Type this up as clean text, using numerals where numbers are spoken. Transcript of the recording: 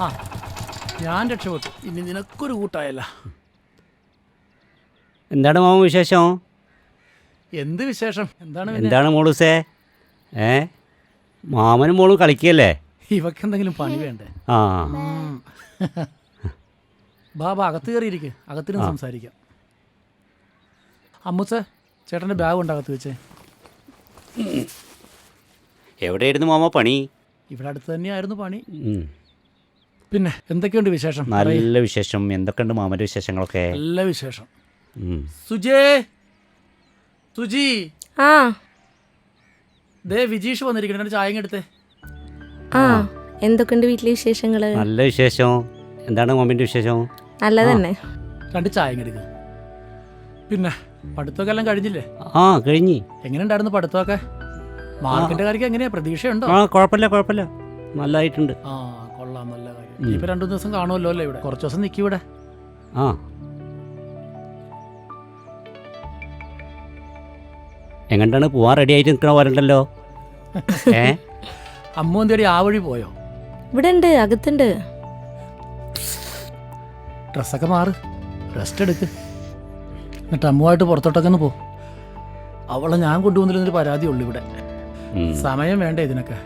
ആ ഞാൻ രക്ഷപ്പെട്ടു. ഇനി നിനക്കൊരു കൂട്ടായല്ല. എന്താണ് മാമ വിശേഷം? എന്ത് വിശേഷം? എന്താണ് എന്താണ് മോളൂസേ? മാമനും മോളും കളിക്കുകയല്ലേ? ഇവക്ക് എന്തെങ്കിലും പണി വേണ്ടേ? ആ ബാബ അകത്ത് കയറിയിരിക്കെ, അകത്തിനും സംസാരിക്കാം. അമ്മുസേ, ചേട്ടൻ്റെ ബാഗ് ഉണ്ട് അകത്ത് വെച്ചേ. എവിടെയായിരുന്നു മാമ പണി? ഇവിടെ അടുത്ത് തന്നെയായിരുന്നു പണി. പിന്നെ എന്തൊക്കെയുണ്ട് വിശേഷം? നല്ല വിശേഷം. എന്തൊക്കെയുണ്ട് മാമൻ്റെ വിശേഷങ്ങളൊക്കെ? നല്ല വിശേഷം. സുജേ, സുജി, ആ ദേ വിജീഷ് വന്നിരിക്കണ, ചായ എടുത്തേ. ആ എന്തൊക്കെയുണ്ട് വീട്ടിലെ വിശേഷങ്ങള്? നല്ല വിശേഷം. എന്താണ് മാമിൻ്റെ വിശേഷം? നല്ല തന്നെ. 2 ചായ എടുക്കുക. പിന്നെ പഠിത്തമൊക്കെ എല്ലാം കഴിഞ്ഞില്ലേ? ആ കഴിഞ്ഞി. എങ്ങനെയുണ്ടായിരുന്നു പഠിത്തമൊക്കെ? മാർക്കിന്റെ കാര്യമൊക്കെ എങ്ങനെയാ? പ്രതീക്ഷയുണ്ടോ? ആ കുഴപ്പമില്ല, നല്ലതായിട്ടുണ്ട്. ആ കൊള്ളാം, നല്ല കാര്യം. ഇപ്പൊ 2 ദിവസം കാണുമല്ലോ അല്ലേ? ഇവിടെ കുറച്ച് ദിവസം നിൽക്കും ഇവിടെ. ആ എങ്ങോട്ടാണ് പോവാൻ റെഡി ആയിട്ട് നിൽക്കണ പോരണ്ടല്ലോ? അമ്മ എന്തേടി ആ വഴി പോയോ? ഇവിടെ ഉണ്ട്, അകത്തുണ്ട്. ഡ്രസ്സൊക്കെ മാറ്, റെസ്റ്റ് എടുക്ക്, എന്നിട്ട് അമ്മുമായിട്ട് പുറത്തോട്ടൊക്കെ ഒന്ന് പോ. അവളെ ഞാൻ കൊണ്ടുവന്നിരുന്നൊരു പരാതിയുള്ളൂ ഇവിടെ. സമയം വേണ്ടേ ഇതിനൊക്കെ?